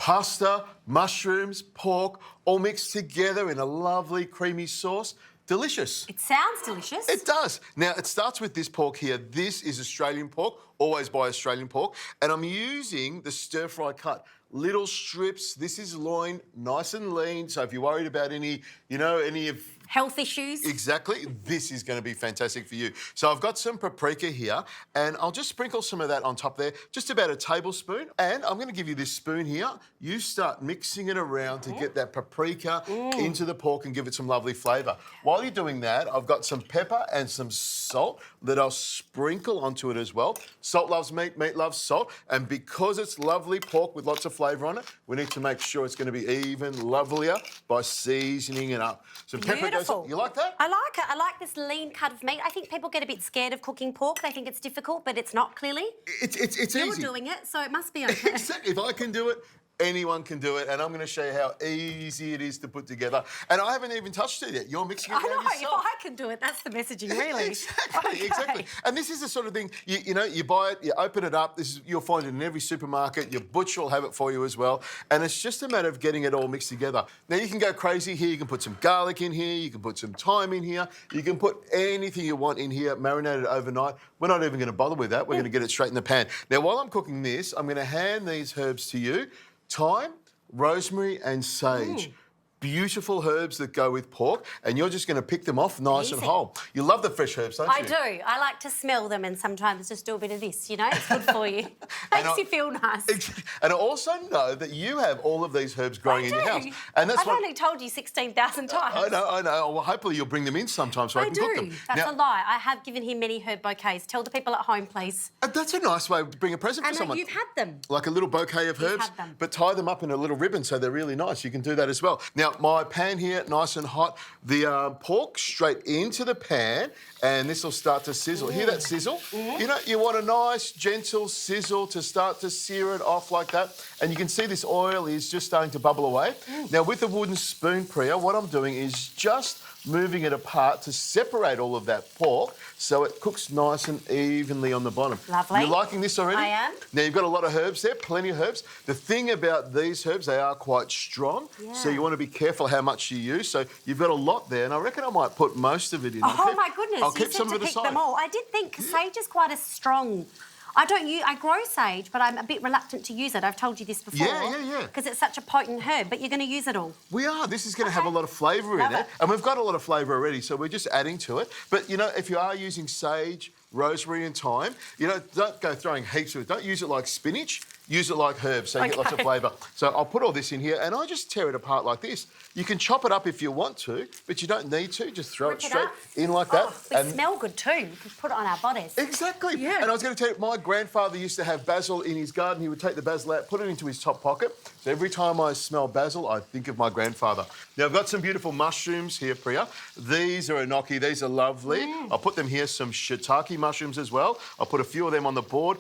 Pasta, mushrooms, pork, all mixed together in a lovely creamy sauce. Delicious. It sounds delicious. It does. Now, it starts with this pork here. This is Australian pork. Always buy Australian pork. And I'm using the stir-fry cut. Little strips. This is loin, nice and lean. So if you're worried about any of... Health issues. Exactly. This is going to be fantastic for you. So I've got some paprika here, and I'll just sprinkle some of that on top there, just about a tablespoon. And I'm going to give you this spoon here. You start mixing it around to get that paprika into the pork and give it some lovely flavour. While you're doing that, I've got some pepper and some salt that I'll sprinkle onto it as well. Salt loves meat, meat loves salt. And because it's lovely pork with lots of flavour on it, we need to make sure it's going to be even lovelier by seasoning it up. So pepper goes. You like that? I like it. I like this lean cut of meat. I think people get a bit scared of cooking pork. They think it's difficult, but it's not, clearly. It's easy. You're doing it, so it must be okay. Exactly. If I can do it, anyone can do it, and I'm going to show you how easy it is to put together. And I haven't even touched it yet. You're mixing it yourself. If I can do it, that's the messaging, really. Exactly. And this is the sort of thing, you buy it, you open it up, you'll find it in every supermarket, your butcher will have it for you as well, and it's just a matter of getting it all mixed together. Now, you can go crazy here, you can put some garlic in here, you can put some thyme in here, you can put anything you want in here, marinate it overnight. We're not even going to bother with that, we're going to get it straight in the pan. Now, while I'm cooking this, I'm going to hand these herbs to you. Thyme, rosemary and sage. Beautiful herbs that go with pork, and you're just going to pick them off nice and whole. You love the fresh herbs, don't you? I do. I like to smell them and sometimes just do a bit of this, It's good for you. Makes you feel nice. And I also know that you have all of these herbs growing in your house. And I've only told you 16,000 times. I know. Well, hopefully you'll bring them in sometime so I can cook them. That's a lie. I have given him many herb bouquets. Tell the people at home, please. That's a nice way to bring a present for someone. You've had them. Like a little bouquet of herbs, but tie them up in a little ribbon so they're really nice. You can do that as well. Now, my pan here, nice and hot. The pork straight into the pan, and this will start to sizzle. Hear that sizzle? You want a nice, gentle sizzle to start to sear it off like that. And you can see this oil is just starting to bubble away. Now, with the wooden spoon, Preeya, what I'm doing is just moving it apart to separate all of that pork so it cooks nice and evenly on the bottom. Lovely. You liking this already? I am. Now, you've got a lot of herbs there, plenty of herbs. The thing about these herbs, they are quite strong, so you want to be careful how much you use. So you've got a lot there, and I reckon I might put most of it in. Oh, my goodness. I'll keep some of it aside. Them all. I did think sage is quite a strong... I grow sage, but I'm a bit reluctant to use it. I've told you this before. Yeah. Because it's such a potent herb, but you're going to use it all. We are. This is going to have a lot of flavour in it. And we've got a lot of flavour already, so we're just adding to it. But, if you are using sage, rosemary and thyme, don't go throwing heaps of it. Don't use it like spinach. Use it like herbs, so you get lots of flavour. So I'll put all this in here, and I just tear it apart like this. You can chop it up if you want to, but you don't need to. Just throw it straight in like that. They smell good too. We can put it on our bodies. Exactly. Yeah. And I was going to tell you, my grandfather used to have basil in his garden. He would take the basil out, put it into his top pocket. So every time I smell basil, I think of my grandfather. Now, I've got some beautiful mushrooms here, Preeya. These are enoki. These are lovely. I'll put them here, some shiitake mushrooms as well. I'll put a few of them on the board.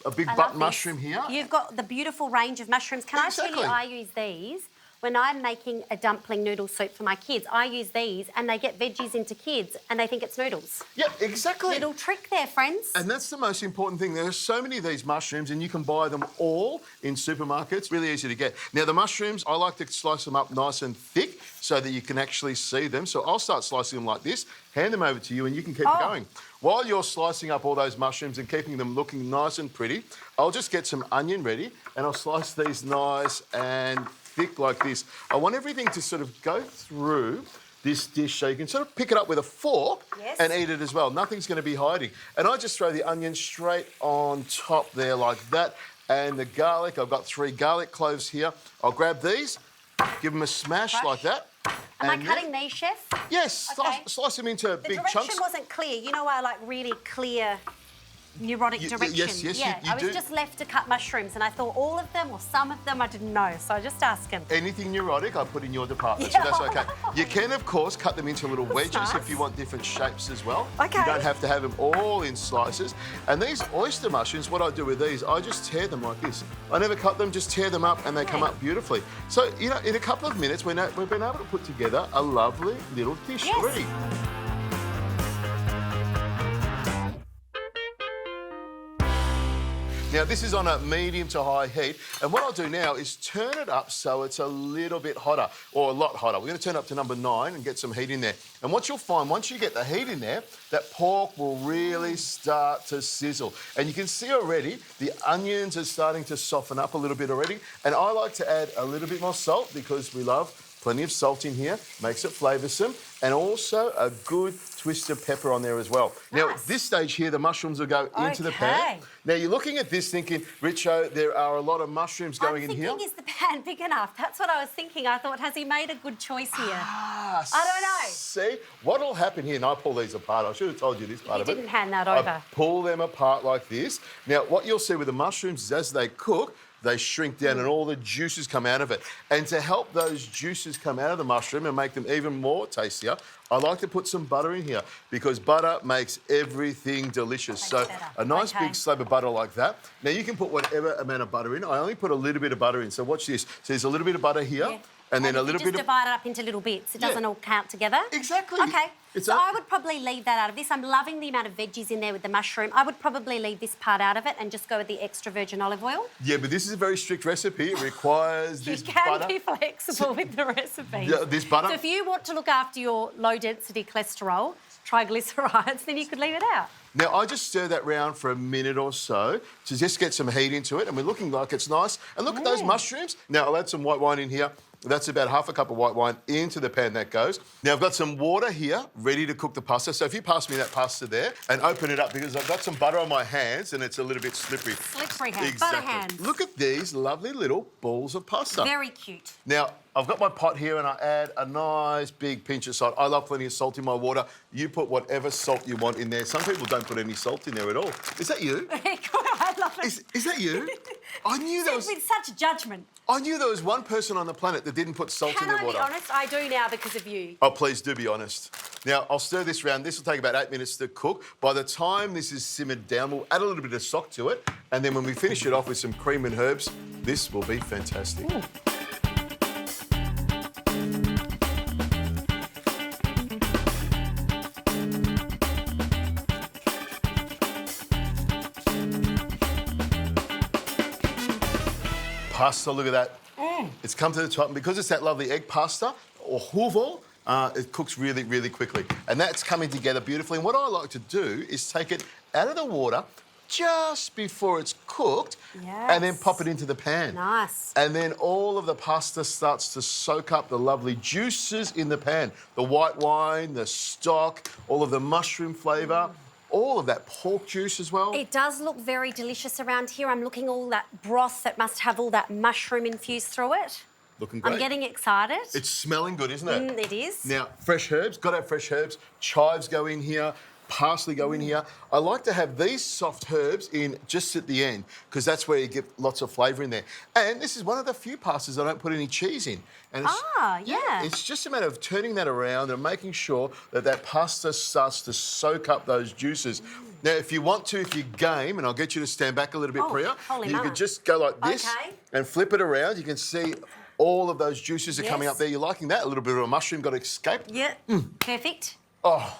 A big butt mushroom here. You've got the beautiful range of mushrooms. Can I tell you, I use these when I'm making a dumpling noodle soup for my kids. I use these, and they get veggies into kids, and they think it's noodles. Yep, exactly. Little trick there, friends. And that's the most important thing. There are so many of these mushrooms, and you can buy them all in supermarkets. Really easy to get. Now, the mushrooms, I like to slice them up nice and thick so that you can actually see them. So I'll start slicing them like this, hand them over to you, and you can keep going. While you're slicing up all those mushrooms and keeping them looking nice and pretty, I'll just get some onion ready, and I'll slice these nice and thick like this. I want everything to sort of go through this dish so you can sort of pick it up with a fork and eat it as well. Nothing's going to be hiding. And I just throw the onion straight on top there like that. And the garlic, I've got 3 garlic cloves here. I'll grab these, give them a smash like that. Am I cutting these, Chef? Yes, slice them into big chunks. The direction wasn't clear. I like really clear neurotic direction. Yes, yeah, you I was just left to cut mushrooms, and I thought all of them or some of them I didn't know, so I just asked him. Anything neurotic, I put in your department, so that's okay. You can, of course, cut them into little wedges if you want different shapes as well. Okay. You don't have to have them all in slices. And these oyster mushrooms, what I do with these, I just tear them like this. I never cut them, just tear them up, and they come up beautifully. So, in a couple of minutes, we've been able to put together a lovely little dish already. Now, this is on a medium to high heat, and what I'll do now is turn it up so it's a little bit hotter, or a lot hotter. We're going to turn it up to number 9 and get some heat in there. And what you'll find, once you get the heat in there, that pork will really start to sizzle. And you can see already the onions are starting to soften up a little bit already. And I like to add a little bit more salt because we love plenty of salt in here, makes it flavoursome, and also a good twist of pepper on there as well. Nice. Now, at this stage here, the mushrooms will go into the pan. Now, you're looking at this thinking, Richo, there are a lot of mushrooms going in here. I'm thinking, is the pan big enough? That's what I was thinking. I thought, has he made a good choice here? I don't know. See, what'll happen here, and I pull these apart. I should have told you this part of it. You didn't hand that over. I pull them apart like this. Now, what you'll see with the mushrooms is as they cook, they shrink down and all the juices come out of it. And to help those juices come out of the mushroom and make them even more tastier, I like to put some butter in here because butter makes everything delicious. So a nice big slab of butter like that. Now, you can put whatever amount of butter in. I only put a little bit of butter in. So watch this. So there's a little bit of butter here. Yeah. And then a little bit of... just divide it up into little bits. It doesn't all count together. Exactly. Okay. So I would probably leave that out of this. I'm loving the amount of veggies in there with the mushroom. I would probably leave this part out of it and just go with the extra virgin olive oil. Yeah, but this is a very strict recipe. It requires this butter. You can be flexible with the recipe. Yeah, this butter. So if you want to look after your low-density cholesterol, triglycerides, then you could leave it out. Now, I just stir that round for a minute or so to just get some heat into it, and we're looking like it's nice. And look at those mushrooms. Now, I'll add some white wine in here. That's about half a cup of white wine into the pan that goes. Now, I've got some water here ready to cook the pasta. So if you pass me that pasta there and open it up because I've got some butter on my hands and it's a little bit slippery. Slippery hands, Exactly. butter hands. Look at these lovely little balls of pasta. Very cute. Now, I've got my pot here and I add a nice big pinch of salt. I love plenty of salt in my water. You put whatever salt you want in there. Some people don't put any salt in there at all. Is that you? I love it. Is that you? I knew there was... With such judgment. I knew there was one person on the planet that didn't put salt in their water. Can I be honest? I do now because of you. Oh, please do be honest. Now, I'll stir this round. This will take about 8 minutes to cook. By the time this is simmered down, we'll add a little bit of stock to it. And then when we finish it off with some cream and herbs, this will be fantastic. Ooh. Pasta, look at that. It's come to the top, and because it's that lovely egg pasta, or huvo, it cooks really, really quickly. And that's coming together beautifully. And what I like to do is take it out of the water just before it's cooked and then pop it into the pan. Nice. And then all of the pasta starts to soak up the lovely juices in the pan. The white wine, the stock, all of the mushroom flavour. All of that pork juice as well. It does look very delicious around here. I'm looking all that broth that must have all that mushroom infused through it. Looking great. I'm getting excited. It's smelling good, isn't it? It is. Now, fresh herbs, got to have fresh herbs. Chives go in here, parsley go in here. I like to have these soft herbs in just at the end because that's where you get lots of flavour in there. And this is one of the few pastas I don't put any cheese in. And it's, it's just a matter of turning that around and making sure that that pasta starts to soak up those juices. Now, if you want to, if you're game, and I'll get you to stand back a little bit, Preeya, you can just go like this and flip it around. You can see all of those juices are coming up there. You're liking that? A little bit of a mushroom got escaped. Yeah, perfect. Oh.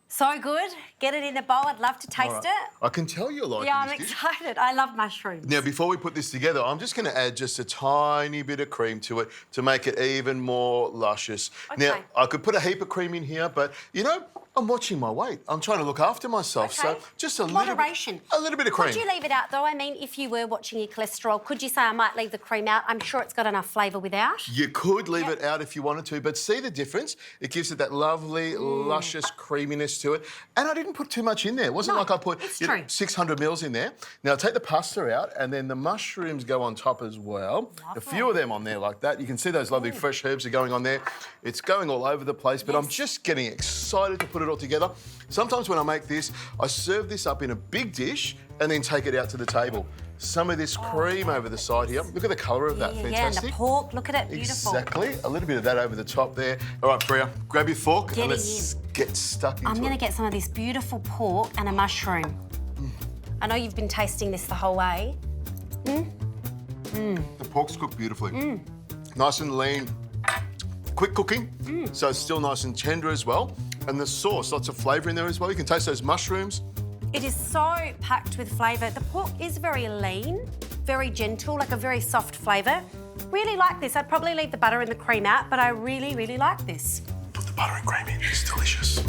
So good. Get it in a bowl. I'd love to taste it. I can tell you're liking Yeah, I'm this dish. excited. I love mushrooms. Now, before we put this together, I'm just going to add just a tiny bit of cream to it to make it even more luscious. Okay. Now, I could put a heap of cream in here, but, you know, I'm watching my weight. I'm trying to look after myself. Okay. So just a Moderation. little bit of cream. Could you leave it out, though? I mean, if you were watching your cholesterol, could you say I might leave the cream out? I'm sure it's got enough flavour without. You could leave it out if you wanted to, but see the difference? It gives it that lovely, luscious creaminess to it. And I didn't put too much in there. It wasn't like I put 600 mils in there. Now, take the pasta out, and then the mushrooms go on top as well. A few of them on there like that. You can see those lovely fresh herbs are going on there. It's going all over the place, but I'm just getting excited to put it all together. Sometimes when I make this, I serve this up in a big dish and then take it out to the table. Some of this cream over the side here. Look at the colour of that. Fantastic. Yeah, and the pork. Look at it. Beautiful. Exactly. A little bit of that over the top there. All right, Preeya, grab your fork and let's get stuck into it. I'm going to get some of this beautiful pork and a mushroom. I know you've been tasting this the whole way. The pork's cooked beautifully. Nice and lean. Quick cooking, so it's still nice and tender as well. And the sauce, lots of flavour in there as well. You can taste those mushrooms It is so packed with flavour. The pork is very lean, very gentle, like a very soft flavour. Really like this. I'd probably leave the butter and the cream out, but I really, really like this. Put the butter and cream in, it's delicious.